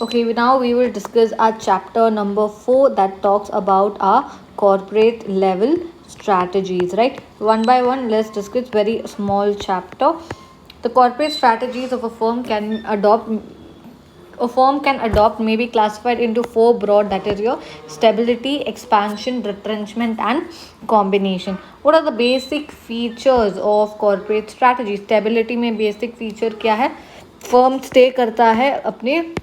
Okay, now we will discuss our chapter number 4 that talks about our corporate level strategies, right? One by one, let's discuss very small chapter. The corporate strategies of a firm can adopt may be classified into four broad, that is your stability, expansion, retrenchment and combination. What are the basic features of corporate strategy? Stability में basic feature क्या है? Firm stay करता है अपने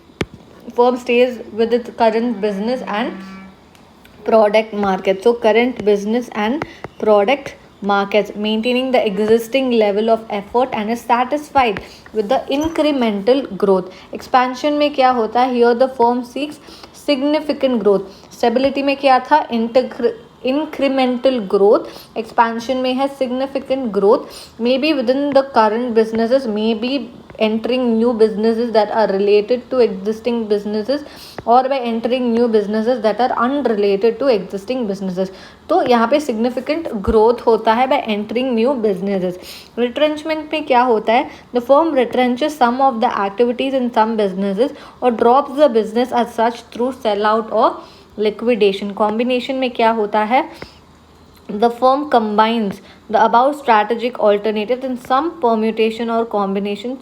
firm stays with its current business and product market. So current business and product markets, maintaining the existing level of effort and is satisfied with the incremental growth. Expansion में क्या होता है? Here the firm seeks significant growth. Stability में क्या था? Incremental growth. Expansion में है significant growth, maybe within the current businesses, maybe entering new businesses that are related to existing businesses or by entering new businesses that are unrelated to existing businesses. तो यहाँ पे significant growth होता है by entering new businesses. Retrenchment में क्या होता है? The firm retrenches some of the activities in some businesses or drops the business as such through sell out or liquidation. Combination में क्या होता है? The firm combines the above strategic alternatives in some permutation or combination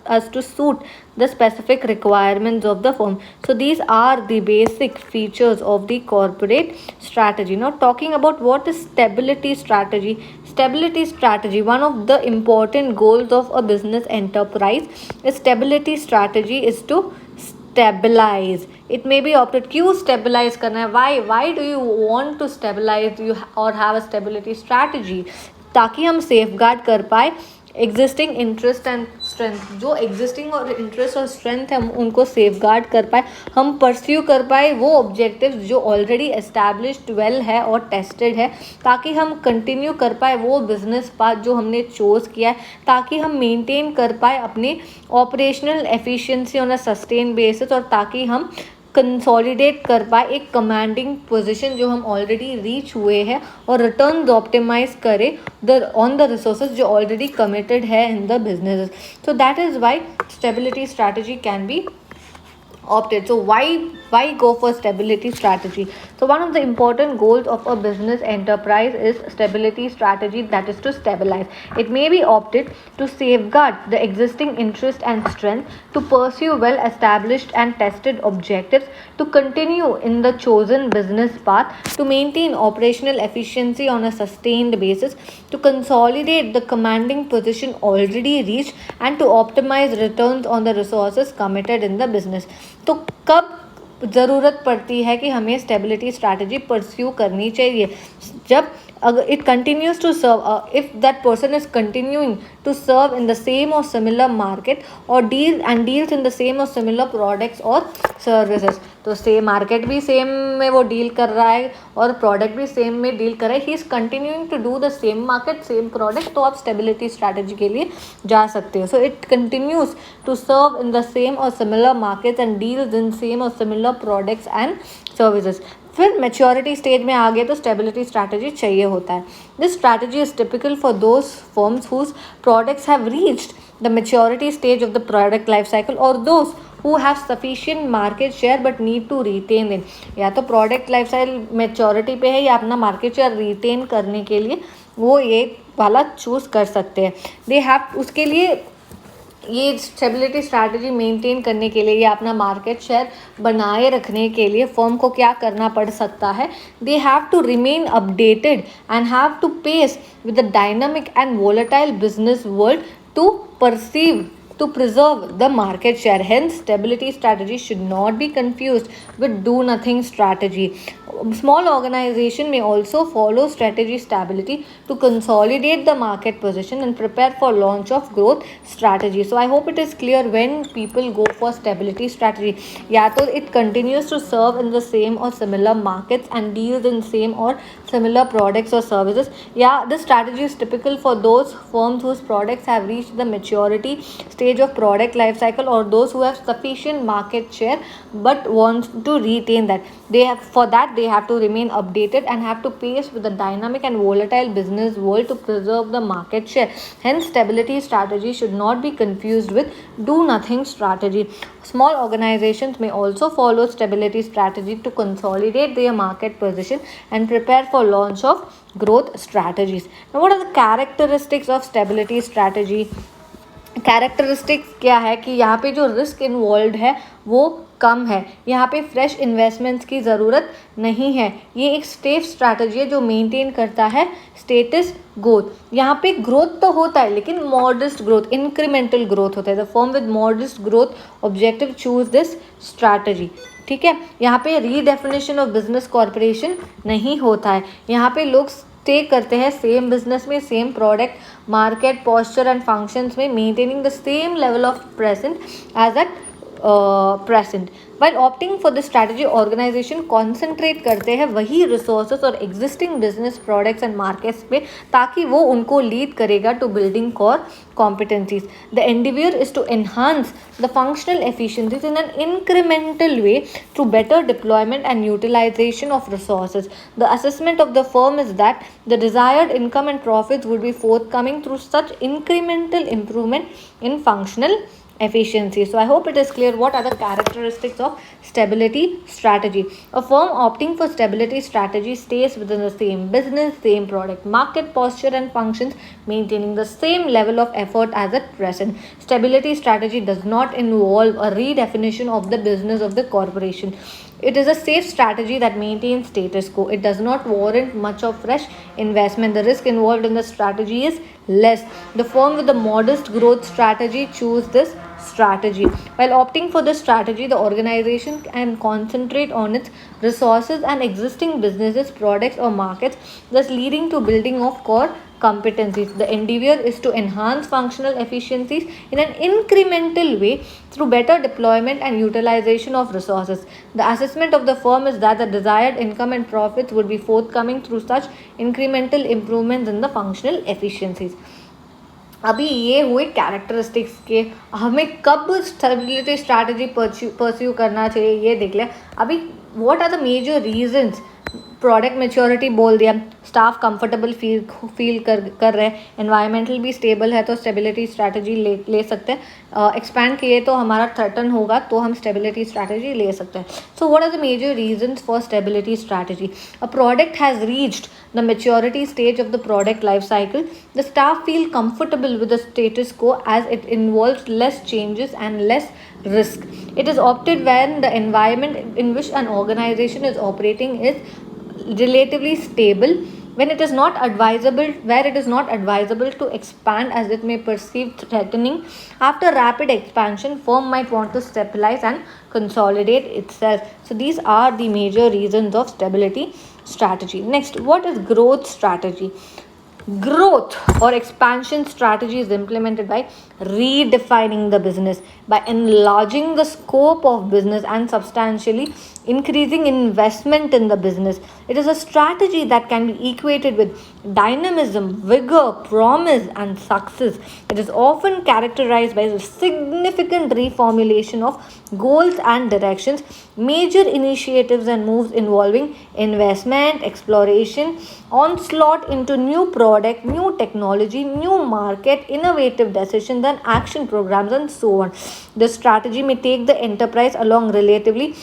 as to suit the specific requirements of the firm. So these are the basic features of the corporate strategy. Now talking about what is stability strategy. Stability strategy, one of the important goals of a business enterprise is stability strategy is to stabilize. It may be opted क्यों stabilize करना है? Why do you want to stabilize you or have a stability strategy? ताकि हम safeguard कर पाए existing interest and strength. जो existing और interest और स्ट्रेंथ है हम उनको सेफगार्ड कर पाए, हम परस्यू कर पाए वो ऑब्जेक्टिव्स जो ऑलरेडी एस्टैब्लिश्ड वेल है और टेस्टेड है, ताकि हम कंटिन्यू कर पाए वो बिजनेस पाथ जो हमने चोज किया है, ताकि हम मेंटेन कर पाए अपने operational efficiency on a sustain basis और ताकि हम कंसोलिडेट कर पाए एक कमांडिंग पोजीशन जो हम ऑलरेडी रीच हुए हैं और रिटर्न ऑप्टिमाइज करें ऑन द रिसोर्सेज जो ऑलरेडी कमिटेड है in the business. So that is why stability strategy can be opted. So why go for stability strategy? So one of the important goals of a business enterprise is stability strategy, that is to stabilize. It may be opted to safeguard the existing interest and strength, to pursue well established and tested objectives, to continue in the chosen business path, to maintain operational efficiency on a sustained basis, to consolidate the commanding position already reached, and to optimize returns on the resources committed in the business. तो कब ज़रूरत पड़ती है कि हमें stability strategy pursue करनी चाहिए? जब अगर it continues to serve, if that person is continuing to serve in the same और सिमिलर मार्केट और डील्स इन द सेम और सिमिलर प्रोडक्ट्स और सर्विसेज. तो सेम मार्केट भी सेम में वो डील कर रहा है और प्रोडक्ट भी सेम में डील कर रहा है, he is continuing to do the same market same product, तो आप स्टेबिलिटी स्ट्रैटेजी के लिए जा सकते हो. So it continues to serve in the same और similar markets and deals in same और सिमिलर प्रोडक्ट्स एंड सर्विसेज. फिर मेच्योरिटी स्टेज में आ गए तो स्टेबिलिटी स्ट्रैटेजी चाहिए होता है. This strategy is typical for those firms whose products have reached the maturity stage of the product life cycle और those who have sufficient market share but need to retain it. या तो product life cycle maturity पे है या अपना market share retain करने के लिए वो ये वाला चूज़ कर सकते हैं. दे हैव उसके लिए ये स्टेबिलिटी स्ट्रैटेजी मेंटेन करने के लिए या अपना मार्केट शेयर बनाए रखने के लिए फर्म को क्या करना पड़ सकता है? They have to remain updated and have to pace with the dynamic and volatile business world to preserve the market share. Hence, stability strategy should not be confused with do nothing strategy. Small organization may also follow strategy stability to consolidate the market position and prepare for launch of growth strategy. So I hope it is clear when people go for stability strategy. या तो it continues to serve in the same or similar markets and deals in same or similar products or services. Yeah, this strategy is typical for those firms whose products have reached the maturity stage stage of product life cycle, or those who have sufficient market share but want to retain that. For that they have to remain updated and have to pace with the dynamic and volatile business world to preserve the market share. Hence, stability strategy should not be confused with do nothing strategy. Small organizations may also follow stability strategy to consolidate their market position and prepare for launch of growth strategies. Now, what are the characteristics of stability strategy? Characteristics क्या है कि यहाँ पे जो risk involve है वो कम है, यहाँ पे फ्रेश इन्वेस्टमेंट्स की ज़रूरत नहीं है, ये एक सेफ स्ट्रैटेजी है जो मेंटेन करता है स्टेटस ग्रोथ। यहाँ पे ग्रोथ तो होता है लेकिन मॉडेस्ट ग्रोथ, इंक्रीमेंटल ग्रोथ होता है। The firm with modest growth objective choose this strategy. ठीक है, यहाँ पे रीडेफिनेशन ऑफ बिजनेस कॉर्पोरेशन नहीं होता है, यहाँ पे लोग स्टे करते हैं सेम बिजनेस में, same product market posture and functions में, maintaining the same level of present as at present. While opting for the strategy, organisation concentrate करते हैं वही रिसोर्सेज और existing business products and markets पे ताकि वो उनको लीड करेगा to building core competencies. The endeavor is to enhance the functional efficiencies in an incremental way through better deployment and utilization of resources. The assessment of the firm is that the desired income and profits would be forthcoming through such incremental improvement in functional efficiency. So I hope it is clear what are the characteristics of stability strategy. A firm opting for stability strategy stays within the same business, same product, market posture and functions, maintaining the same level of effort as at present. Stability strategy does not involve a redefinition of the business of the corporation. It is a safe strategy that maintains status quo. It does not warrant much of fresh investment. The risk involved in the strategy is less. The firm with the modest growth strategy choose this strategy. While opting for this strategy, the organization can concentrate on its resources and existing businesses, products or markets, thus leading to building of core competencies. The endeavor is to enhance functional efficiencies in an incremental way through better deployment and utilization of resources. The assessment of the firm is that the desired income and profits would be forthcoming through such incremental improvements in the functional efficiencies. अभी ये हुए characteristics के, हमें कब stability strategy pursue करना चाहिए ये देख लिया। अभी what are the major reasons? Product maturity बोल दिया, स्टाफ कंफर्टेबल फील कर रहे हैं, एनवायरमेंटल भी स्टेबल है तो स्टेबिलिटी स्ट्रैटेजी ले सकते हैं, एक्सपैंड किए तो हमारा थ्रेटन होगा तो हम स्टेबिलिटी स्ट्रैटेजी ले सकते हैं। So what are the major reasons for stability strategy? A product has reached the maturity stage of the product life cycle. The staff feel comfortable with the status quo as it involves less changes and less risk. It is opted when the environment in which an organization is operating is relatively stable, when it is not advisable, where it is not advisable to expand as it may perceive threatening. After rapid expansion, firm might want to stabilize and consolidate itself. So these are the major reasons of stability strategy. Next, what is growth strategy? Growth or expansion strategy is implemented by redefining the business, by enlarging the scope of business and substantially increasing investment in the business. It is a strategy that can be equated with dynamism, vigor, promise and success. It is often characterized by a significant reformulation of goals and directions, major initiatives and moves involving investment, exploration, onslaught into new product, new technology, new market, innovative decisions and action programs and so on. The strategy may take the enterprise along relatively,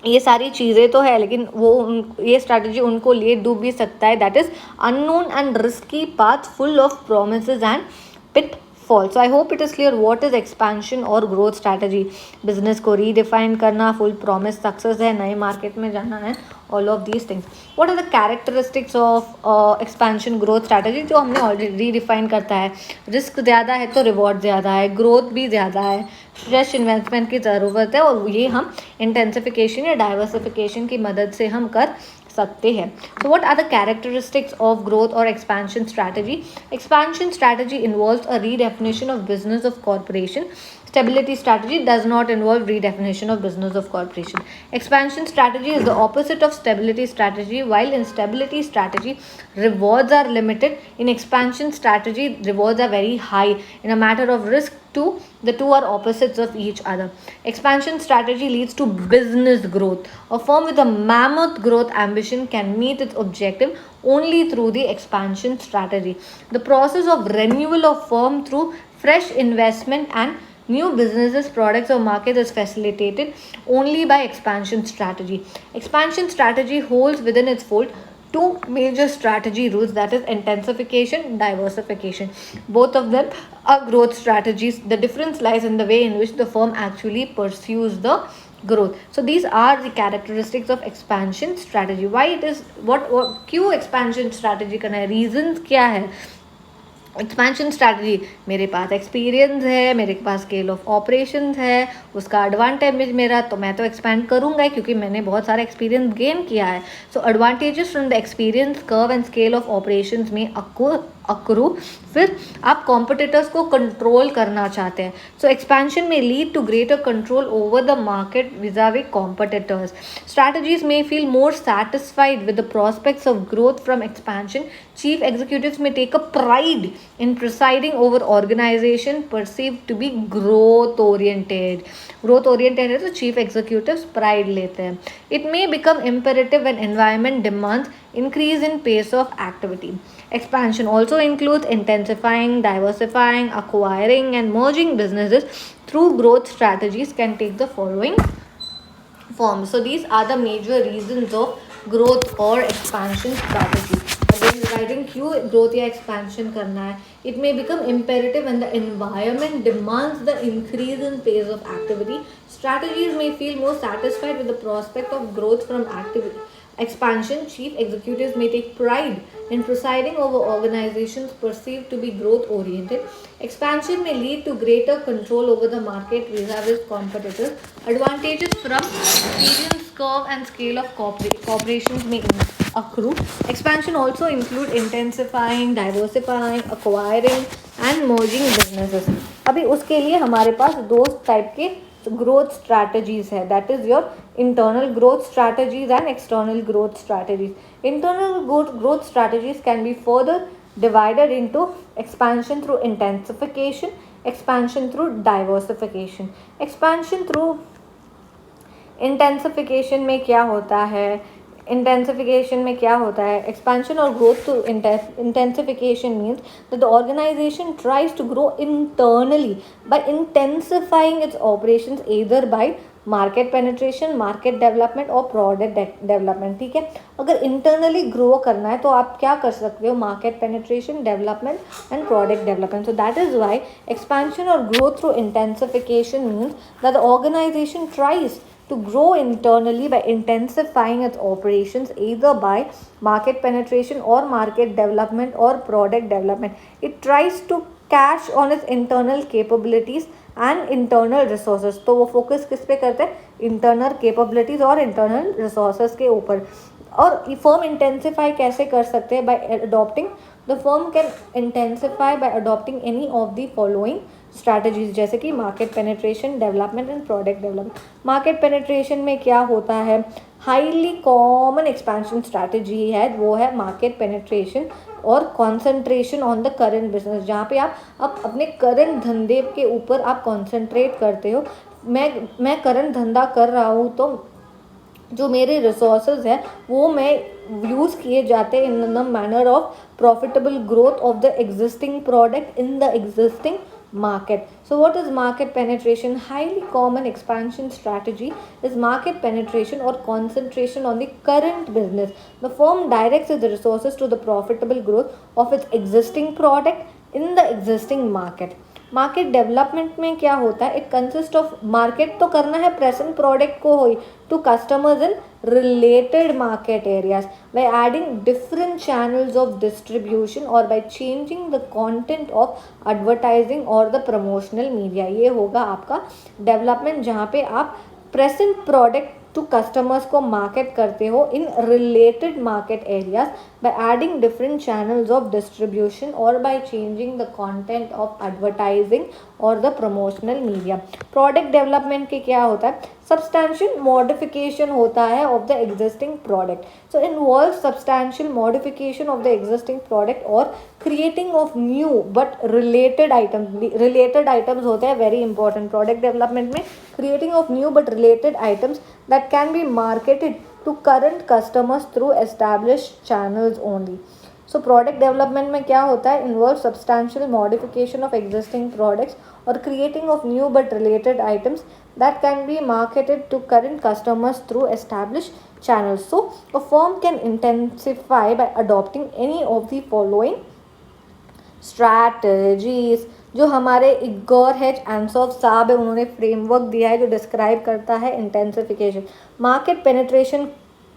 ये सारी चीज़ें तो है लेकिन ये strategy उनको ले डूब भी सकता है, that is unknown and risky path full of promises and pitfalls. So I hope it is clear what is expansion और growth strategy. बिजनेस को रीडिफाइन करना, फुल प्रॉमिस सक्सेस है, नए मार्केट में जाना है, all of these things. What are the characteristics of expansion growth strategy? जो हमने ऑलरेडी रीडिफाइन करता है, रिस्क ज़्यादा है तो रिवॉर्ड ज़्यादा है, ग्रोथ भी ज़्यादा है, फ्रेश इन्वेस्टमेंट की ज़रूरत है और ये हम इंटेंसिफिकेशन या डाइवर्सिफिकेशन की मदद से हम कर सकते हैं. So what are the characteristics of growth or expansion strategy? Expansion strategy involves a redefinition of business of corporation. Stability strategy does not involve redefinition of business of corporation. Expansion strategy is the opposite of stability strategy. While in stability strategy, rewards are limited, in expansion strategy, rewards are very high. In a matter of risk, too, the two are opposites of each other. Expansion strategy leads to business growth. A firm with a mammoth growth ambition can meet its objective only through the expansion strategy. The process of renewal of firm through fresh investment and new businesses, products, or markets is facilitated only by expansion strategy. Expansion strategy holds within its fold two major strategy rules, that is intensification, diversification. Both of them are growth strategies. The difference lies in the way in which the firm actually pursues the growth. So these are the characteristics of expansion strategy. Why it is what क्यों expansion strategy करना है, reasons क्या है. Expansion strategy, मेरे पास experience है, मेरे पास scale of operations है, उसका एडवांटेज मेरा, तो मैं तो एक्सपैंड करूँगा क्योंकि मैंने बहुत सारा एक्सपीरियंस गेन किया है. So advantages from the experience curve and scale of operations में अक्रू. फिर आप कॉम्पिटिटर्स को कंट्रोल करना चाहते हैं. सो एक्सपेंशन में lead to greater control over the market vis-a-vis competitors. Strategies में feel more satisfied with the prospects of growth from expansion. Chief executives may take a pride in presiding over organization perceived to be growth oriented. Growth oriented है तो chief executives pride लेते हैं. It may become imperative when environment demands increase in pace of activity. Expansion also includes intensifying, diversifying, acquiring, and merging businesses through growth strategies can take the following forms. So these are the major reasons of growth or expansion strategy. Again, regarding क्यों growth या expansion करना है, it may become imperative when the environment demands the increase in pace of activity. Strategies may feel more satisfied with the prospect of growth from activity. Expansion, chief executives may take pride in presiding over organizations perceived to be growth oriented. Expansion may lead to greater control over the market vis-a-vis competitors. Advantages from experience curve and scale of corporations may accrue. Expansion also include intensifying, diversifying, acquiring and merging businesses. अभी उसके लिए हमारे पास दो type के growth strategies है, that is your internal growth strategies and external growth strategies. Internal growth strategies can be further divided into expansion through intensification, expansion through diversification. Expansion through intensification में क्या होता है, इंटेंसिफिकेशन में क्या होता है, एक्सपेंशन और growth to intensification means that the organisation tries to grow internally by intensifying its operations either by market penetration, market development और प्रोडक्ट डेवलपमेंट. ठीक है, अगर इंटरनली ग्रो करना है तो आप क्या कर सकते हो, market penetration, development and product development. So that is why expansion और growth through intensification means that the organisation tries to grow internally by intensifying its operations either by market penetration or market development or product development. It tries to cash on its internal capabilities and internal resources. तो वो focus किस पे करते हैं, internal capabilities और internal resources के ऊपर. और firm intensify कैसे कर सकते हैं, by adopting, the firm can intensify by adopting any of the following strategies, जैसे कि market penetration, development and product development. Market penetration में क्या होता है, हाईली कॉमन एक्सपेंशन स्ट्रैटेजी है वो है मार्केट पेनिट्रेशन और concentration on the current business, जहाँ पे आप अपने करंट धंधे के ऊपर आप कॉन्सेंट्रेट करते हो. मैं करंट धंधा कर रहा हूँ तो जो मेरे रिसोर्सेज है वो मैं यूज़ किए जाते हैं in the manner of profitable growth of the existing product in the existing market. So what is market penetration? Highly common expansion strategy is market penetration or concentration on the current business. The firm directs its resources to the profitable growth of its existing product in the existing market. Market development में क्या होता है, it consist of market तो करना है present product को ही to customers in related market areas by adding different channels of distribution or by changing the content of advertising or the promotional media. ये होगा आपका डेवलपमेंट, जहाँ पे आप प्रेजेंट प्रोडक्ट टू कस्टमर्स को मार्केट करते हो in related market areas by adding different channels of distribution और by changing the content of advertising और the promotional media. Product development के क्या होता है, सब्सटैंशियल मॉडिफिकेशन होता है of the existing product, so involve substantial modification of the existing product और creating of new but related items होते हैं वेरी इंपॉर्टेंट प्रोडक्ट डेवलपमेंट में, creating of new but related items that can be marketed to current customers through established channels only. So product development में क्या होता है, involve substantial modification of existing products और creating of new but related items that can be marketed to current customers through established channels. So a firm can intensify by adopting any of the following strategies। जो हमारे Igor हेच एंसॉफ साहब है उन्होंने framework दिया है जो describe करता है इंटेंसिफिकेशन। मार्केट पेनिट्रेशन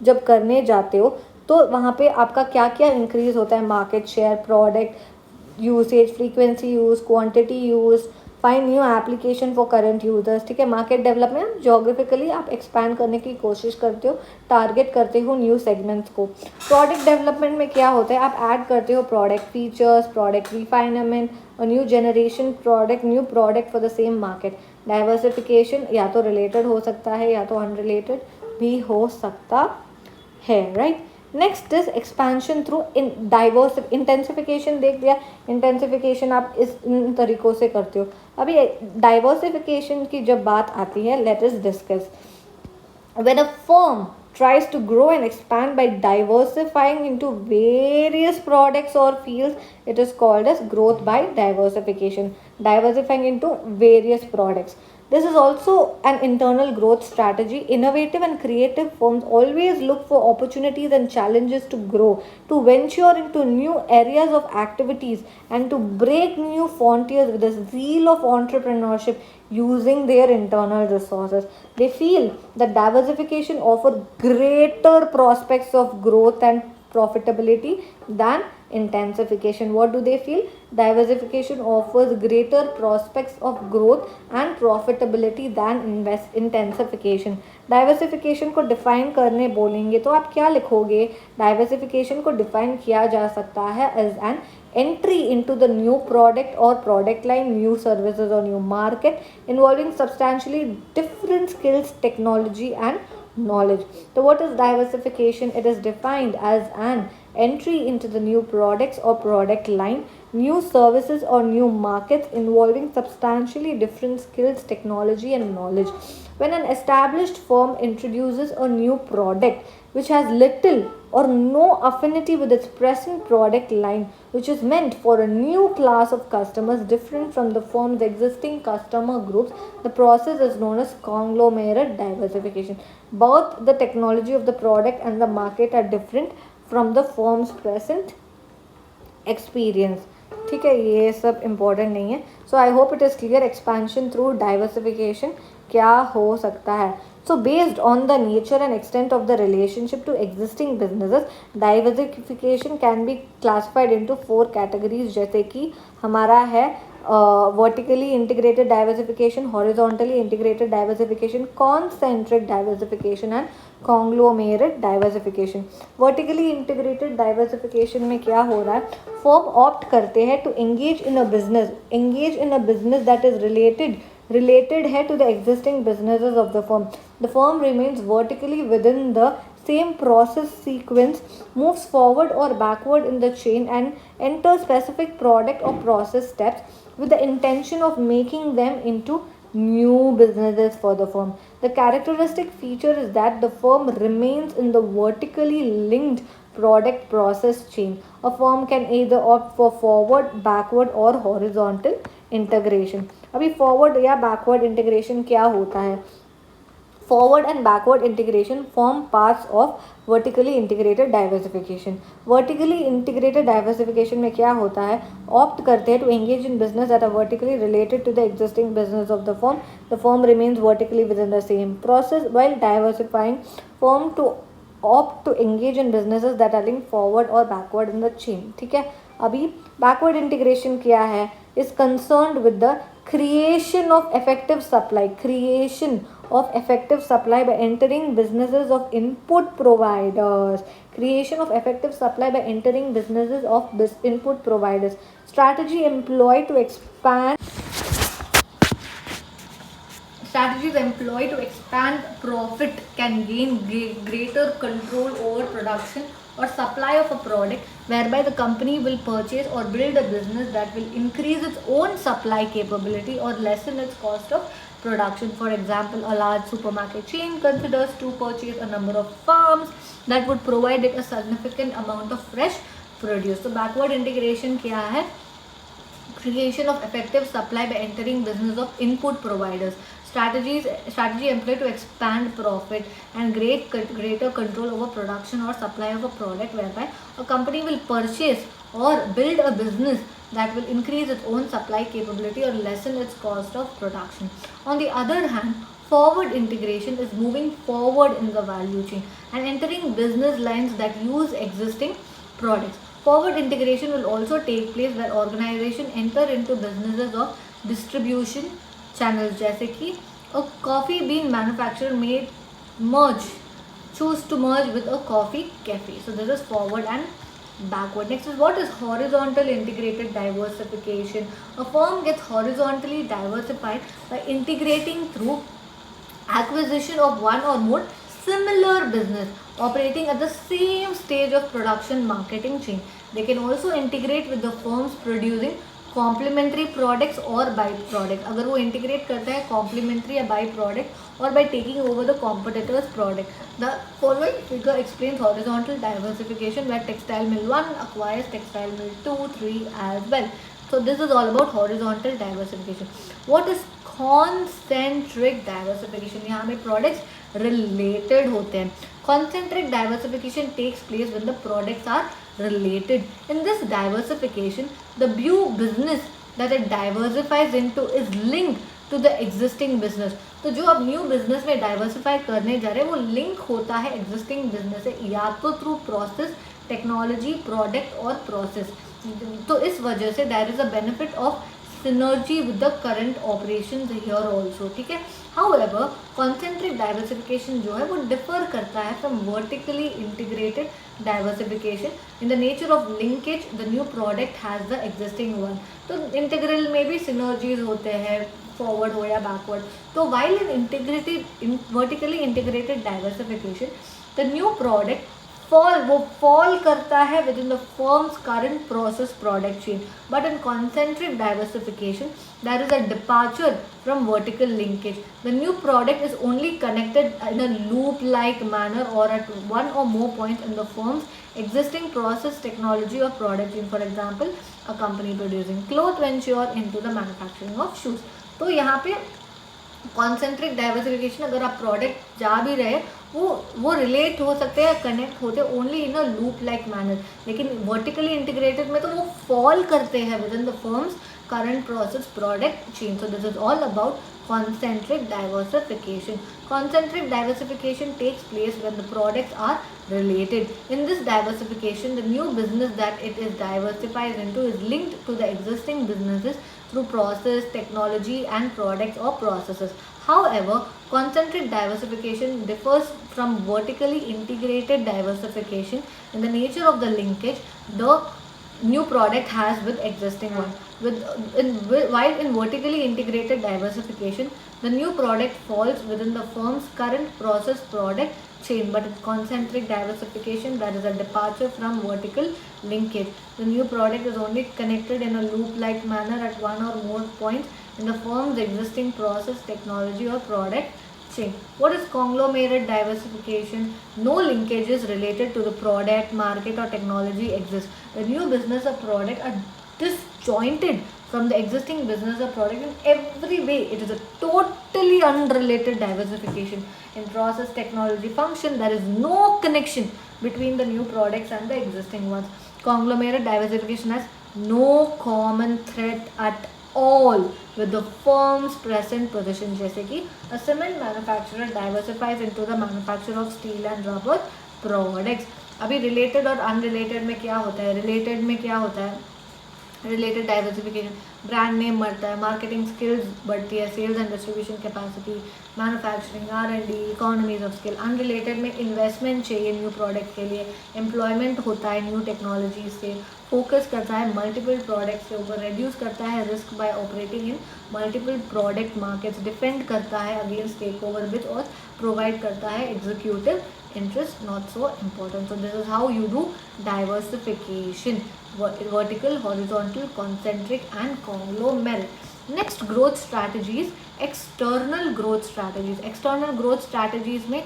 जब करने जाते हो तो वहाँ पे आपका क्या क्या इंक्रीज होता है, market share, product usage, frequency use, quantity use, find new application for current users. ठीक है, मार्केट डेवलपमेंट जोग्राफिकली आप एक्सपैंड करने की कोशिश करते हो, टारगेट करते हो न्यू सेगमेंट्स को। प्रोडक्ट डेवलपमेंट में क्या होता है, आप ऐड करते हो प्रोडक्ट फीचर्स, प्रोडक्ट रिफाइनमेंट और new generation product, new product for the same market. Diversification या तो रिलेटेड हो सकता है या तो अनरिलेटेड भी हो सकता है, right. Next is expansion through intensification देख लिया, इंटेंसिफिकेशन आप इन तरीकों से करते हो। अभी डाइवर्सिफिकेशन की जब बात आती है, let us discuss. When a firm tries to grow and expand by diversifying into various products or fields, it is called as growth by diversification, diversifying into various products. This is also an internal growth strategy. Innovative and creative firms always look for opportunities and challenges to grow, to venture into new areas of activities, and to break new frontiers with a zeal of entrepreneurship using their internal resources. They feel that diversification offers greater prospects of growth and profitability than intensification. What do they feel? Diversification offers greater prospects of growth and profitability than intensification. Diversification को define करने बोलेंगे तो आप क्या लिखोगे, diversification को define किया जा सकता है as an entry into the new product or product line, new services or new market involving substantially different skills, technology and knowledge. So what is diversification? It is defined as an entry into the new products or product line, new services or new markets involving substantially different skills, technology and knowledge. When an established firm introduces a new product which has little or no affinity with its present product line, which is meant for a new class of customers different from the firm's existing customer groups, the process is known as conglomerate diversification. Both the technology of the product and the market are different from the firm's present experience. ठीक है, ये सब important नहीं है. So I hope it is clear. Expansion through diversification क्या हो सकता है. So based on the nature and extent of the relationship to existing businesses, diversification can be classified into 4 categories, जैसे कि हमारा है vertically integrated diversification, horizontally integrated diversification, concentric diversification and conglomerate diversification. Vertically integrated diversification में क्या हो रहा है, firm opt करते हैं to engage in a business that is related है to the existing businesses of the firm. The firm remains vertically within the same process sequence, moves forward or backward in the chain and enters specific product or process steps with the intention of making them into new businesses for the firm. The characteristic feature is that the firm remains in the vertically linked product process chain. A firm can either opt for forward, backward or horizontal integration. अभी forward या backward integration क्या होता है. Forward and backward integration form parts of vertically integrated diversification. Vertically integrated diversification में क्या होता है, opt करते हैं to engage in business that are vertically related to the existing business of the firm. The firm remains vertically within the same process while diversifying firm to opt to engage in businesses that are linked forward और backward in the chain. ठीक है, अभी backward integration क्या है, is concerned with the creation of effective supply of effective supply by entering businesses of input providers. Creation of effective supply by entering businesses of input providers. Strategy employed to expand Strategies employed to expand profit can gain greater control over production or supply of a product, whereby the company will purchase or build a business that will increase its own supply capability or lessen its cost of production. For example, a large supermarket chain considers to purchase a number of farms that would provide it a significant amount of fresh produce. So backward integration क्या है? Creation of effective supply by entering business of input providers. Strategy employed to expand profit and greater control over production or supply of a product, whereby a company will purchase or build a business that will increase its own supply capability or lessen its cost of production. On the other hand, forward integration is moving forward in the value chain and entering business lines that use existing products. Forward integration will also take place where organization enter into businesses of distribution channels, जैसे कि a coffee bean manufacturer may choose to merge with a coffee cafe. So this is forward and backward. Next is, what is horizontal integrated diversification? A firm gets horizontally diversified by integrating through acquisition of one or more similar business operating at the same stage of production marketing chain. They can also integrate with the firms producing complementary products or byproduct. अगर वो integrate करता है complementary या byproduct or by taking over the competitor's product. The following figure explains horizontal diversification where textile mill 1 acquires textile mill 2, 3 as well. So this is all about horizontal diversification. What is concentric diversification? यहाँ पे products related होते हैं. Concentric diversification takes place when the products are related. In this diversification, the new business that it diversifies into is linked to the existing business. तो जो अब new business में diversify करने जा रहे हैं वो लिंक होता है एग्जिस्टिंग बिजनेस से, या तो थ्रू प्रोसेस, टेक्नोलॉजी, प्रोडक्ट और प्रोसेस. तो इस वजह से there is a benefit of synergy with the current operations here also. ठीक है. However, concentric diversification जो है वो differ करता है from vertically integrated diversification. In the nature of linkage, the new product has the existing one. तो integral में भी synergies होते हैं, forward हो या backward. तो while in vertically integrated diversification, the new product fall करता है within the firm's current process product chain. But in concentric diversification, there is a departure from vertical linkage. The new product is only connected in a loop-like manner or at one or more points in the firm's existing process, technology or product chain. For example, a company producing cloth venture into the manufacturing of shoes. तो यहाँ पे concentric diversification, अगर आप product जा भी रहे वो relate हो सकते हैं, कनेक्ट होते हैं only in a loop like manner. लेकिन वर्टिकली इंटीग्रेटेड में तो वो फॉल करते हैं with in the firms current process product chain. So this is all about concentric diversification. Concentric diversification takes place when the products are related. In this diversification, the new business that it is diversified into is linked to the existing businesses through process, technology and products or processes. However, concentric diversification differs from vertically integrated diversification in the nature of the linkage the new product has with existing one. While in vertically integrated diversification, the new product falls within the firm's current process product chain, but in concentric diversification, there is a departure from vertical linkage. The new product is only connected in a loop-like manner at one or more points in the firm's existing process, technology or product chain. What is conglomerate diversification? No linkages related to the product, market or technology exist. The new business or product are disjointed from the existing business or product in every way. It is a totally unrelated diversification. In process, technology, function, there is no connection between the new products and the existing ones. Conglomerate diversification has no common thread at all with the firm's present position. जैसे कि a cement manufacturer diversifies into the manufacture of steel and rubber products. अभी related और unrelated में क्या होता है? Related में क्या होता है? Related diversification. ब्रांड नेम बढ़ता है, मार्केटिंग स्किल्स बढ़ती है, sales and distribution capacity, manufacturing, R&D, economies of skill. Unrelated में इन्वेस्टमेंट चाहिए न्यू प्रोडक्ट के लिए, एम्प्लॉयमेंट होता है न्यू टेक्नोलॉजी से, फोकस करता है मल्टीपल प्रोडक्ट्स के ऊपर, रिड्यूस करता है risk bye operating in multiple product markets, defend करता है अगेंस्ट टेक ओवर विद, और प्रोवाइड करता है executive interest, not so important. So this is how you do diversification: vertical, horizontal, concentric and conglomerate. Next, growth strategies, external growth strategies. External growth strategies में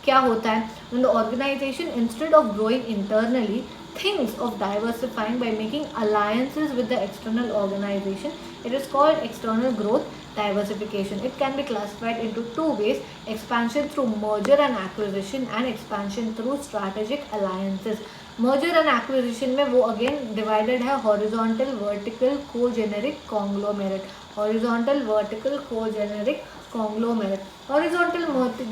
क्या होता है? When the organization, instead of growing internally, thinks of diversifying by making alliances with the external organization, it is called external growth diversification. It can be classified into two ways: expansion through merger and acquisition, and expansion through strategic alliances. Merger and acquisition में वो again divided है horizontal, vertical, co-generic, conglomerate. Horizontal, vertical, co-generic, conglomerate. Horizontal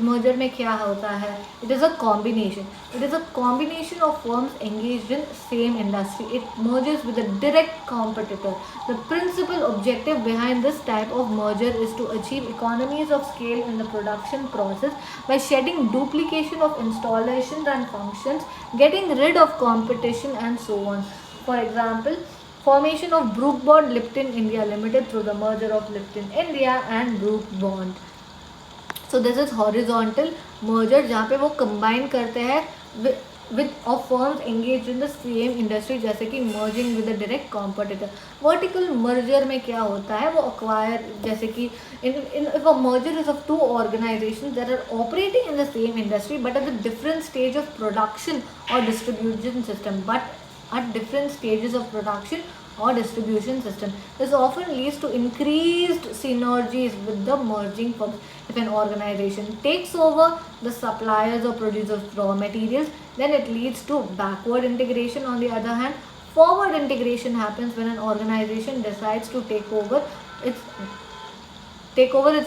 merger में क्या होता है? It is a combination. It is a combination of firms engaged in same industry. It merges with a direct competitor. The principal objective behind this type of merger is to achieve economies of scale in the production process by shedding duplication of installations and functions, getting rid of competition and so on. For example, formation of Brook Bond Lipton India Limited through the merger of Lipton India and Brook Bond. So this is horizontal merger, जहाँ पे वो combine करते हैं with of firms engaged in the same industry, जैसे कि merging with a direct competitor. Vertical merger में क्या होता है? वो acquire, जैसे कि if a merger is of two organizations that are operating in the same industry but at the different stage of production or distribution system, but at different stages of production or distribution system. This often leads to increased synergies with the merging firms. If an organization takes over the suppliers or producers of raw materials, then it leads to backward integration. On the other hand, forward integration happens when an organization decides to take over its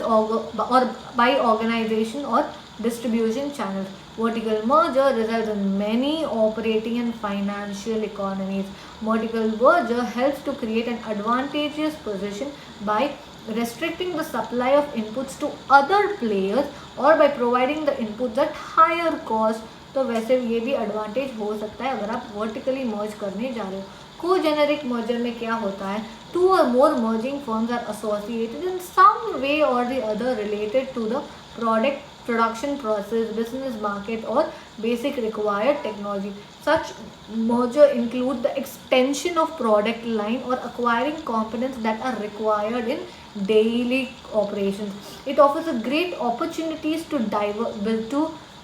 or by organization or distribution channels. Vertical merger results in many operating and financial economies. Vertical merger helps to create an advantageous position by restricting the supply of inputs to other players or by providing the inputs at higher cost. तो वैसे ये भी advantage हो सकता है अगर आप vertically मर्ज करने जा रहे हो. Co-generic merger में क्या होता है? Two or more merging firms are associated in some way or the other related to the production process, business market or basic required technology. Such merger include the extension of product line or acquiring components that are required in daily operations. It offers a great opportunities to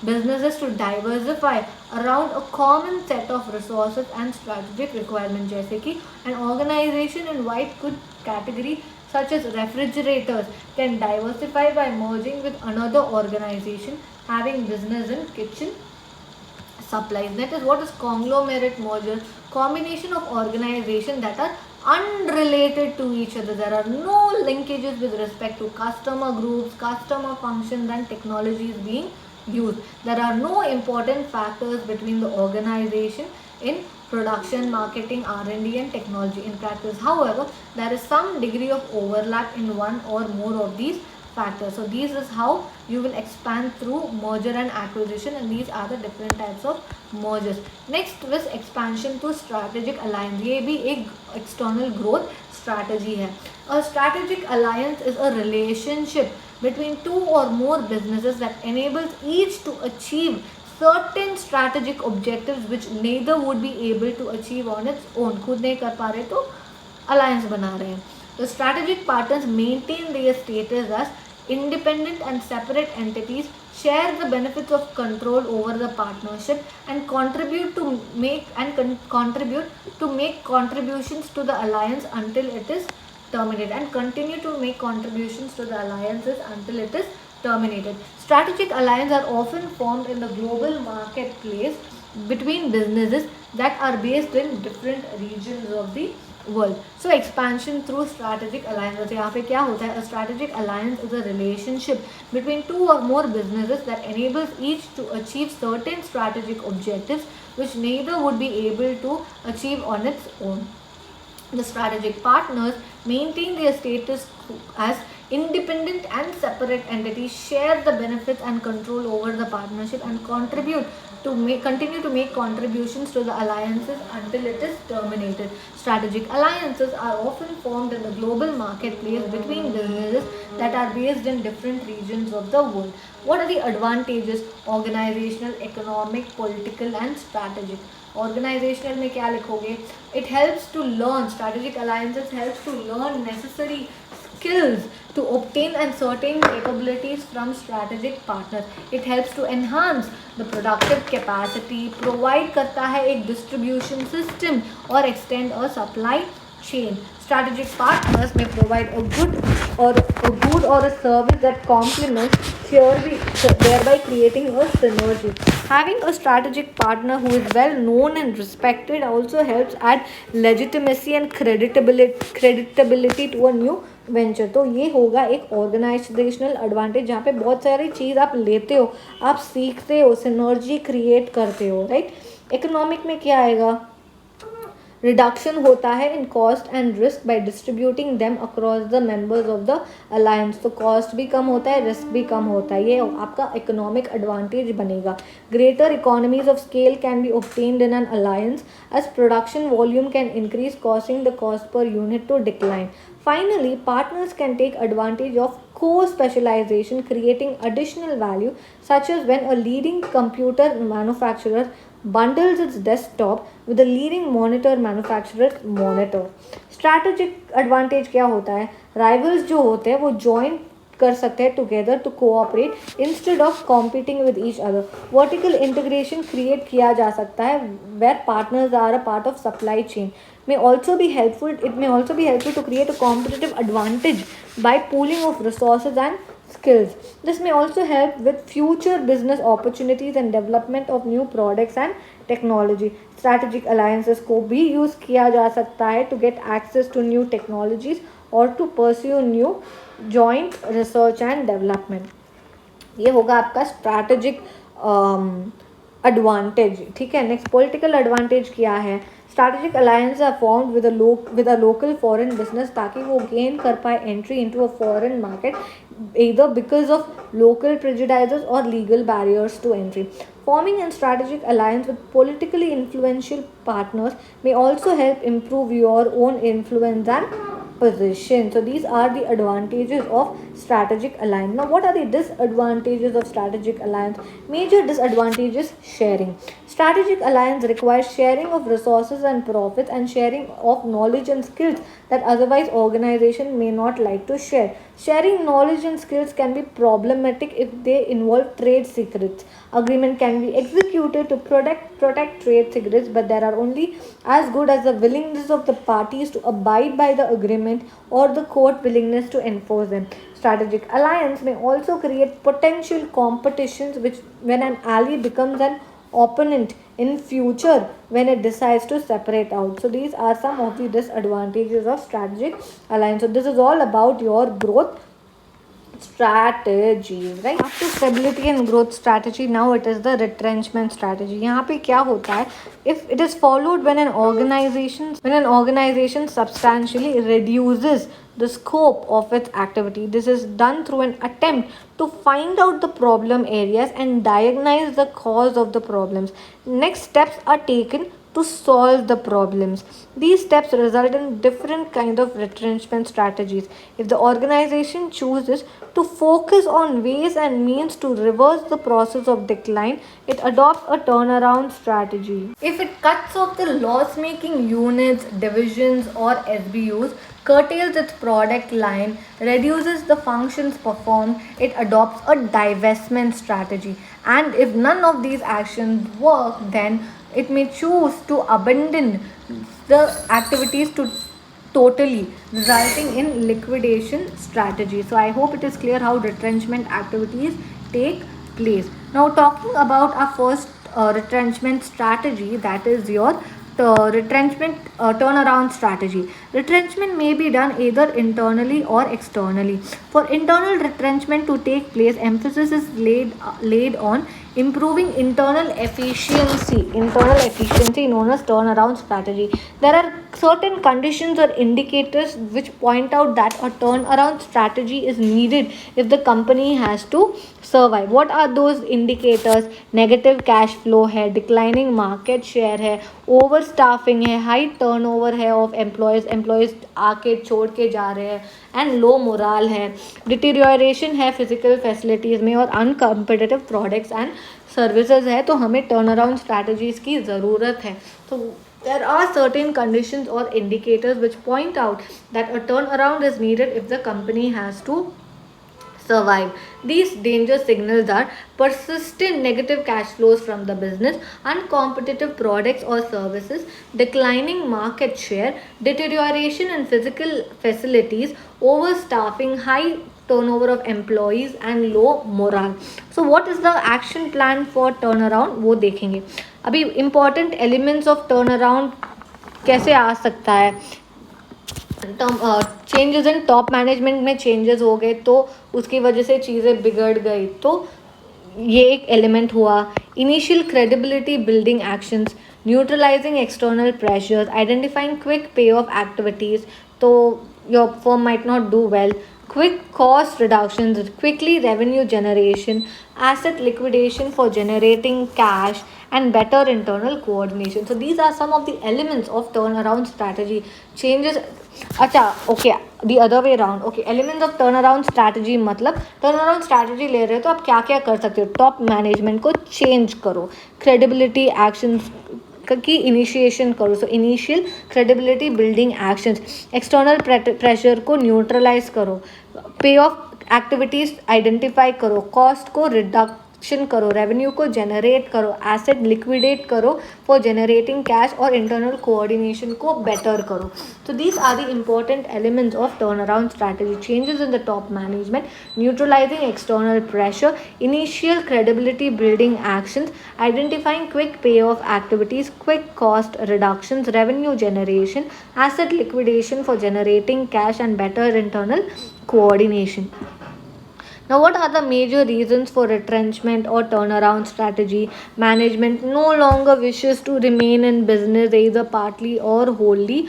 businesses to diversify around a common set of resources and strategic requirements. जैसे कि an organization in white good category such as refrigerators can diversify by merging with another organization having business in kitchen supplies. That is what is conglomerate merger. Combination of organizations that are unrelated to each other. There are no linkages with respect to customer groups, customer functions and technologies being used. There are no important factors between the organization in production, marketing, R&D and technology. In practice, however, there is some degree of overlap in one or more of these factors. So this is how you will expand through merger and acquisition, and these are the different types of mergers. Next is expansion through strategic alliance. ये भी एक external growth strategy है. A strategic alliance is a relationship between two or more businesses that enables each to achieve certain strategic objectives which neither would be able to achieve on its own. खुद नहीं कर पा रहे तो alliance बना रहे हैं. The strategic partners maintain their status as independent and separate entities, share the benefits of control over the partnership, and contribute to make contributions to the alliance until it is terminated, and continue to make contributions to the alliances until it is terminated. Strategic alliances are often formed in the global marketplace between businesses that are based in different regions of the world. So expansion through strategic alliances. यहाँ पे क्या होता है? A strategic alliance is a relationship between two or more businesses that enables each to achieve certain strategic objectives which neither would be able to achieve on its own. The strategic partners maintain their status as independent and separate entities, share the benefits and control over the partnership, and continue to make contributions to the alliances until it is terminated. Strategic alliances are often formed in the global marketplace between businesses that are based in different regions of the world. What are the advantages? Organizational, economic, political, and strategic. Organisational में क्या लिखोगे? It helps to learn, strategic alliances helps to learn necessary skills to obtain and certain capabilities from strategic partners. It helps to enhance the productive capacity, provide करता है एक distribution system और extend a supply chain. Strategic partners may provide a good or a service that complements thereby creating a synergy. Having a strategic partner who is well known and respected also helps add legitimacy and credibility to a new venture. तो ये होगा एक organisational advantage जहाँ पे बहुत सारी चीज़ आप लेते हो, आप सीखते हो, सिनर्जी क्रिएट करते हो, राइट. इकोनॉमिक में क्या आएगा? रिडक्शन होता है in cost and risk by distributing them across the members of the alliance. तो कॉस्ट भी कम होता है, रिस्क भी कम होता है, ये आपका इकोनॉमिक एडवांटेज बनेगा. Greater economies of scale can be obtained in an alliance as production volume can increase causing the cost per unit to decline. Finally, partners can take advantage of co-specialization, creating additional value, such as when a leading computer manufacturer bundles its desktop with a leading monitor manufacturer's monitor. Strategic advantage क्या होता है? Rivals जो होते हैं वो join कर सकते हैं together to cooperate instead of competing with each other. Vertical integration create किया जा सकता है where partners are a part of supply chain. It may also be helpful to create a competitive advantage by pooling of resources and skills. This may also help with future business opportunities and development of new products and technology. Strategic alliances को भी use किया जा सकता है to get access to new technologies or to pursue new joint research and development. ये होगा आपका strategic advantage. ठीक है. Next, political advantage क्या है? Strategic alliances are formed with a local foreign business ताकि वो gain कर पाए entry into a foreign market either because of local prejudices or legal barriers to entry. Forming a strategic alliance with politically influential partners may also help improve your own influence and position. So these are the advantages of strategic alliance. Now what are the disadvantages of strategic alliance? Major disadvantages: sharing. Strategic alliance requires sharing of resources and profits and sharing of knowledge and skills that otherwise organization may not like to share. Sharing knowledge and skills can be problematic if they involve trade secrets. Agreement can be executed to protect trade secrets, but they are only as good as the willingness of the parties to abide by the agreement or the court willingness to enforce them. Strategic alliance may also create potential competitions which when an ally becomes an opponent in future when it decides to separate out. So these are some of the disadvantages of strategic alliance. So this is all about your growth strategies, right? After stability and growth strategy, now it is the retrenchment strategy. यहाँ पे क्या होता है? If it is followed when an organization substantially reduces the scope of its activity. This is done through an attempt to find out the problem areas and diagnose the cause of the problems. Next steps are taken to solve the problems. These steps result in different kind of retrenchment strategies. If the organization chooses to focus on ways and means to reverse the process of decline, it adopts a turnaround strategy. If it cuts off the loss-making units, divisions or SBUs, curtails its product line, reduces the functions performed, it adopts a divestment strategy. And if none of these actions work, then it may choose to abandon the activities totally, resulting in liquidation strategy. So I hope it is clear how retrenchment activities take place. Now talking about our first retrenchment strategy, that is your retrenchment turnaround strategy. Retrenchment may be done either internally or externally. For internal retrenchment to take place, emphasis is laid on improving internal efficiency known as turnaround strategy. There are certain conditions or indicators which point out that a turnaround strategy is needed if the company has to survive. What are those indicators? Negative cash flow है, declining market share है, overstaffing है, high turnover है of employees आके छोड़ के जा रहे हैं, and low morale है, deterioration है physical facilities में, और uncompetitive products and services है. तो हमें turnaround strategies की ज़रूरत है. तो there are certain conditions or indicators which point out that a turnaround is needed if the company has to survive. These danger signals are persistent negative cash flows from the business, uncompetitive products or services, declining market share, deterioration in physical facilities, overstaffing, high turnover of employees and low morale. So what is the action plan for turnaround, वो देखेंगे. अभी important elements of turnaround कैसे आ सकता है. Changes in top management में changes हो गए तो उसकी वजह से चीज़ें बिगड़ गई, तो ये एक एलिमेंट हुआ. Initial credibility building actions, neutralising external pressures, identifying quick पे ऑफ एक्टिविटीज़, तो your firm might not do well, quick cost reductions, quickly revenue generation, asset liquidation for generating cash, and better internal coordination. So these are some of the elements of turnaround strategy. Changes. अच्छा, okay, the other way around. Okay, elements of turnaround strategy मतलब turnaround strategy ले रहे हो तो आप क्या क्या कर सकते हो. टॉप मैनेजमेंट को चेंज करो, क्रेडिबिलिटी एक्शंस की इनिशिएशन करो. So initial credibility building actions, external pressure को न्यूट्रलाइज करो, पे ऑफ एक्टिविटीज़ आइडेंटिफाई करो, कॉस्ट को रिडक्शन करो, रेवेन्यू को जनरेट करो, एसेट लिक्विडेट करो फॉर जनरेटिंग कैश, और इंटरनल कोऑर्डिनेशन को बेटर करो. So these are the important elements of turnaround strategy. Changes in the top management, neutralizing external pressure, initial credibility building actions, identifying quick payoff activities, quick cost reductions, revenue generation, asset liquidation for generating cash, and better internal coordination. Now, what are the major reasons for retrenchment or turnaround strategy? Management no longer wishes to remain in business either partly or wholly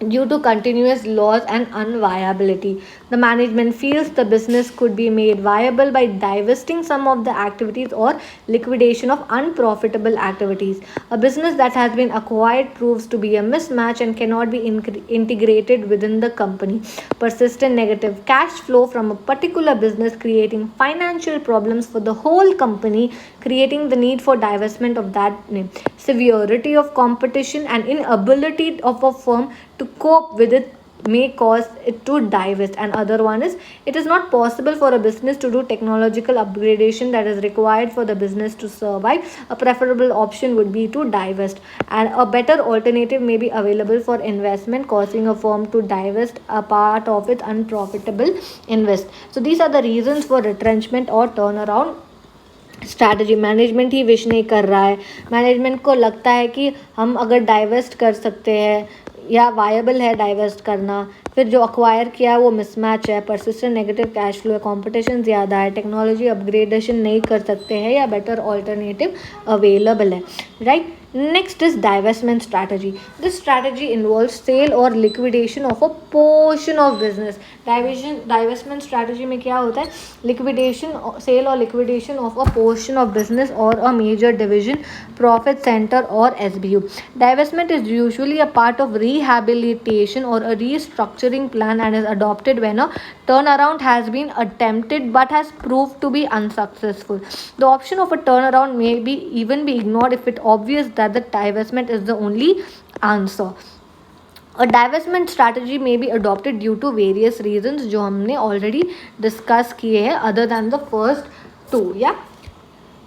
due to continuous loss and unviability. The management feels the business could be made viable by divesting some of the activities or liquidation of unprofitable activities. A business that has been acquired proves to be a mismatch and cannot be integrated within the company. Persistent negative cash flow from a particular business creating financial problems for the whole company, creating the need for divestment of that name. Severity of competition and inability of a firm to cope with it may cause it to divest. And other one is, it is not possible for a business to do technological upgradation that is required for the business to survive. A preferable option would be to divest, and a better alternative may be available for investment, causing a firm to divest a part of its unprofitable invest. So these are the reasons for retrenchment or turnaround strategy. Management he wish नहीं कर रहा है, management को लगता है कि हम अगर डाइवेस्ट कर सकते हैं या वायबल है डाइवेस्ट करना, फिर जो अक्वायर किया है वो मिसमैच है, परसिस्टेंट नेगेटिव कैश फ्लो है, कंपटीशन ज़्यादा है, टेक्नोलॉजी अपग्रेडेशन नहीं कर सकते हैं या बेटर ऑल्टरनेटिव अवेलेबल है, right. Next is divestment strategy. This strategy involves sale or liquidation of a portion of business. Divestment strategy में क्या होता है? Liquidation, sale or liquidation of a portion of business or a major division, profit center or SBU. Divestment is usually a part of rehabilitation or a restructuring plan and is adopted when a turnaround has been attempted but has proved to be unsuccessful. The option of a turnaround may even be ignored if it obvious that the divestment is the only answer. A divestment strategy may be adopted due to various reasons जो हमने already discuss किए हैं other than the first two. Yeah.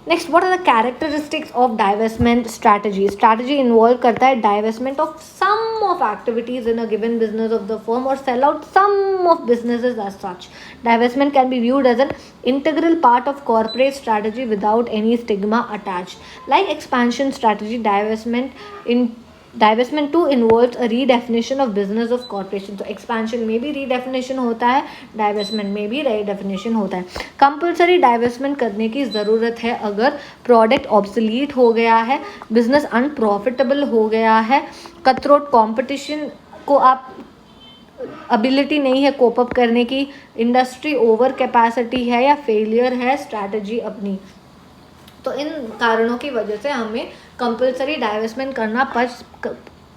Next, what are the characteristics of divestment strategy? Strategy involve करता है divestment of some of activities in a given business of the firm और sell out some of businesses as such. Divestment can be viewed as an integral part of corporate strategy without any stigma attached. Like expansion strategy, divestment too involves a redefinition of business of corporation. तो expansion में भी redefinition होता है, divestment में भी redefinition होता है. Compulsory divestment करने की ज़रूरत है अगर product obsolete हो गया है, business unprofitable हो गया है, cutthroat competition को आप एबिलिटी नहीं है कोप अप करने की, इंडस्ट्री ओवर कैपेसिटी है या फेलियर है स्ट्रैटेजी अपनी. तो इन कारणों की वजह से हमें कंपलसरी डाइवेस्टमेंट करना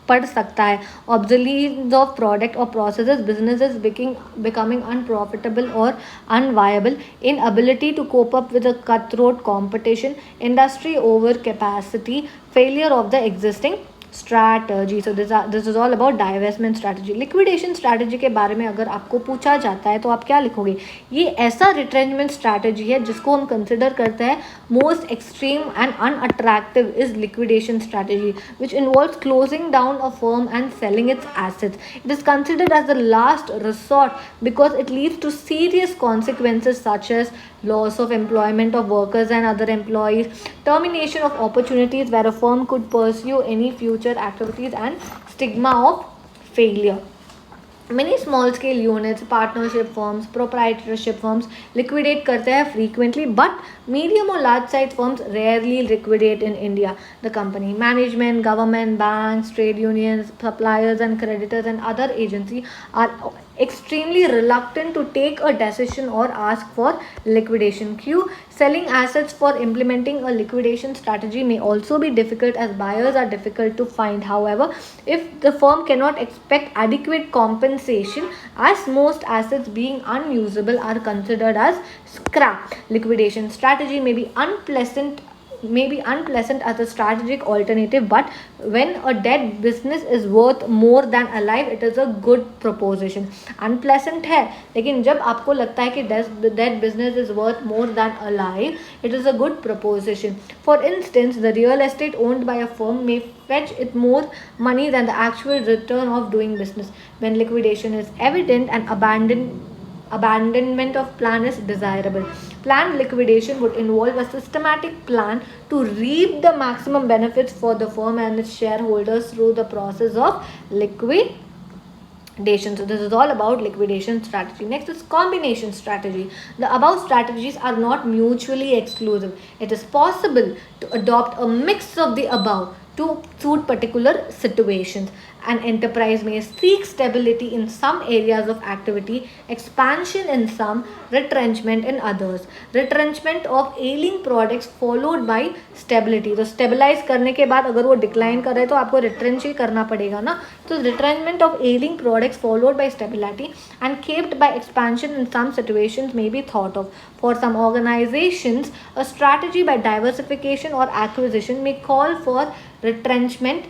पड़ सकता है. ऑब्सोलीट ऑफ प्रोडक्ट और प्रोसेसेस, बिजनेसेस बिकमिंग अनप्रॉफिटेबल और unviable, inability to cope up with a cutthroat competition, industry over capacity, failure of the existing strategy. So this is all about divestment strategy. Liquidation strategy के बारे में अगर आपको पूछा जाता है तो आप क्या लिखोगे? ये ऐसा रिट्रेंचमेंट स्ट्रैटेजी है जिसको हम कंसिडर करते हैं most extreme and unattractive is liquidation strategy which involves closing down a firm and selling its assets. It is considered as the last resort because it leads to serious consequences such as loss of employment of workers and other employees, termination of opportunities where a firm could pursue any future activities, and stigma of failure. Many small scale units, partnership firms, proprietorship firms liquidate करते हैं frequently, but medium or large size firms rarely liquidate in India. The company management, government, banks, trade unions, suppliers and creditors and other agencies are extremely reluctant to take a decision or ask for liquidation. Q. Selling assets for implementing a liquidation strategy may also be difficult as buyers are difficult to find. However, if the firm cannot expect adequate compensation, as most assets being unusable are considered as scrap, liquidation strategy may be unpleasant as a strategic alternative, but when a dead business is worth more than alive, it is a good proposition. Unpleasant है, लेकिन जब आपको लगता है कि dead business is worth more than alive, it is a good proposition. For instance, the real estate owned by a firm may fetch it more money than the actual return of doing business. When liquidation is evident and abandonment of plan is desirable. Planned liquidation would involve a systematic plan to reap the maximum benefits for the firm and its shareholders through the process of liquidation. So this is all about liquidation strategy. Next is combination strategy. The above strategies are not mutually exclusive. It is possible to adopt a mix of the above to suit particular situations. An enterprise may seek stability in some areas of activity, expansion in some, retrenchment in others. Retrenchment of ailing products followed by stability. तो stabilize करने के बाद अगर वो decline कर रहे हैं तो आपको retrench ही करना पड़ेगा ना. तो retrenchment of ailing products followed by stability and capped by expansion in some situations may be thought of. For some organizations, a strategy by diversification or acquisition may call for retrenchment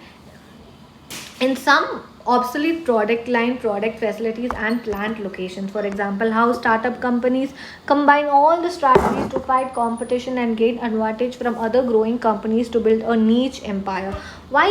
in some obsolete product line, product facilities and plant locations. For example, how startup companies combine all the strategies to fight competition and gain advantage from other growing companies to build a niche empire. Why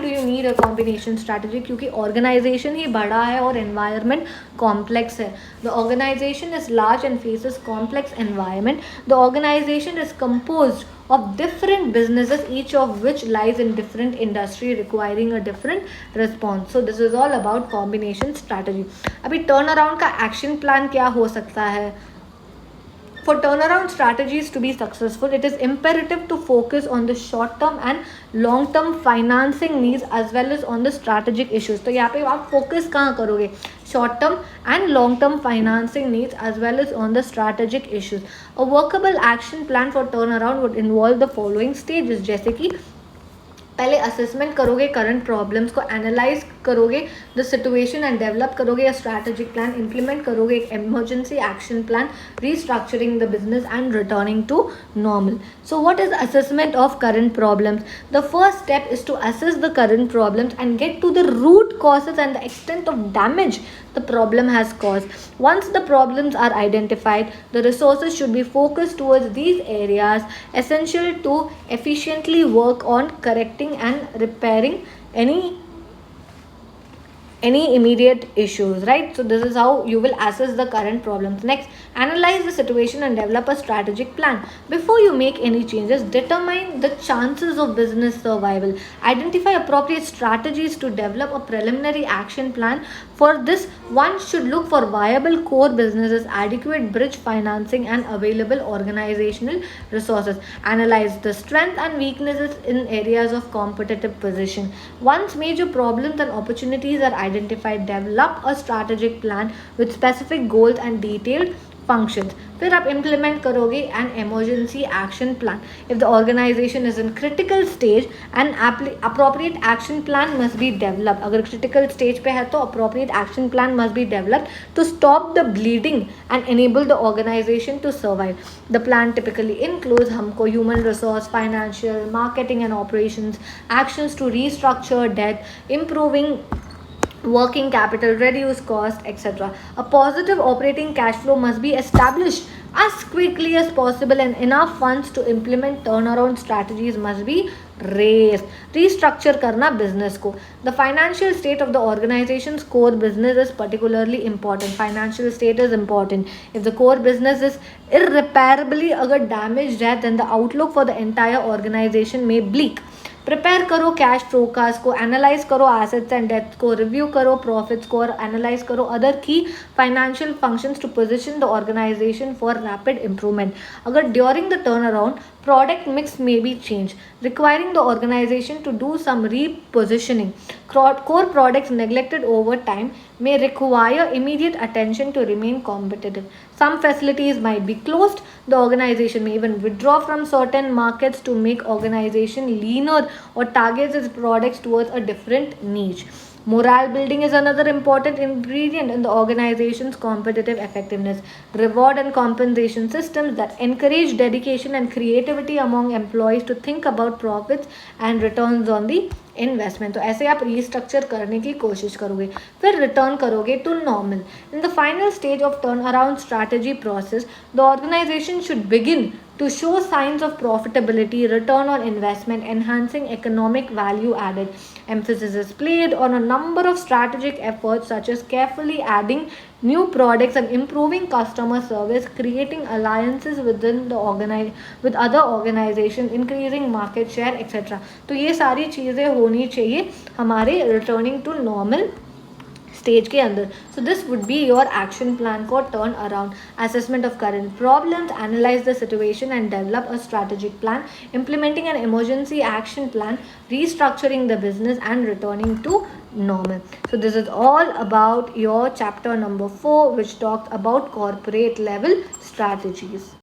do you need a combination strategy? क्योंकि organization ही बड़ा है और environment complex है. The organization is large and faces complex environment. The organization is composed of different businesses, each of which lies in different industry requiring a different response. So this is all about combination strategy. अभी turnaround का action plan क्या हो सकता है? For turnaround strategies to be successful, it is imperative to focus on the short-term and long-term financing needs as well as on the strategic issues. तो यहाँ पे आप focus कहाँ करोगे? Short-term and long-term financing needs as well as on the strategic issues. A workable action plan for turnaround would involve the following stages, जैसे कि पहले assessment करोगे, करंट प्रॉब्लम्स को एनालाइज करोगे द सिचुएशन एंड डेवलप करोगे a strategic plan, implement करोगे एक emergency action plan, restructuring the business and returning to normal. So what is assessment of current problems? The first step is to assess the current problems and get to the root causes and the extent of damage the problem has caused. Once the problems are identified, the resources should be focused towards these areas essential to efficiently work on correcting and repairing any immediate issues, right? So this is how you will assess the current problems. Next, analyze the situation and develop a strategic plan. Before you make any changes, determine the chances of business survival. Identify appropriate strategies to develop a preliminary action plan. For this, one should look for viable core businesses, adequate bridge financing and available organizational resources. Analyze the strengths and weaknesses in areas of competitive position. Once major problems and opportunities are identified, develop a strategic plan with specific goals and detailed functions. फिर आप implement करोगे an emergency action plan. If the organization is in critical stage, an appropriate action plan must be developed. अगर critical stage पे है तो appropriate action plan must be developed to stop the bleeding and enable the organization to survive. The plan typically includes हमको human resource, financial, marketing and operations, actions to restructure debt, improving working capital, reduce cost, etc. A positive operating cash flow must be established as quickly as possible and enough funds to implement turnaround strategies must be raised. Restructure करना business को. The financial state of the organization's core business is particularly important. Financial state is important. If the core business is irreparably अगर damaged है, then the outlook for the entire organization may bleak. Prepare करो cash forecast को, analyse करो assets and debts को, review करो profits को और analyse करो अदर की financial functions to position the organisation for rapid improvement. अगर during the turn around product mix may be changed, requiring the organization to do some repositioning. Core products neglected over time may require immediate attention to remain competitive. Some facilities might be closed. The organization may even withdraw from certain markets to make organization leaner or targets its products towards a different niche. Morale building is another important ingredient in the organization's competitive effectiveness. Reward and compensation systems that encourage dedication and creativity among employees to think about profits and returns on the investment. तो ऐसे आप restructure करने की कोशिश करोगे, फिर return करोगे to normal. In the final stage of turn around strategy process, the organisation should begin to show signs of profitability, return on investment, enhancing economic value added. Emphasis is placed on a number of strategic efforts such as carefully adding new products and improving customer service, creating alliances within the with other organizations, increasing market share, etc. तो ये सारी चीज़ें होनी चाहिए हमारे returning to normal stage के अंदर. So this would be your action plan for turn around. Assessment of current problems, analyse the situation and develop a strategic plan, implementing an emergency action plan, restructuring the business and returning to normal. So this is all about your chapter number 4, which talked about corporate level strategies.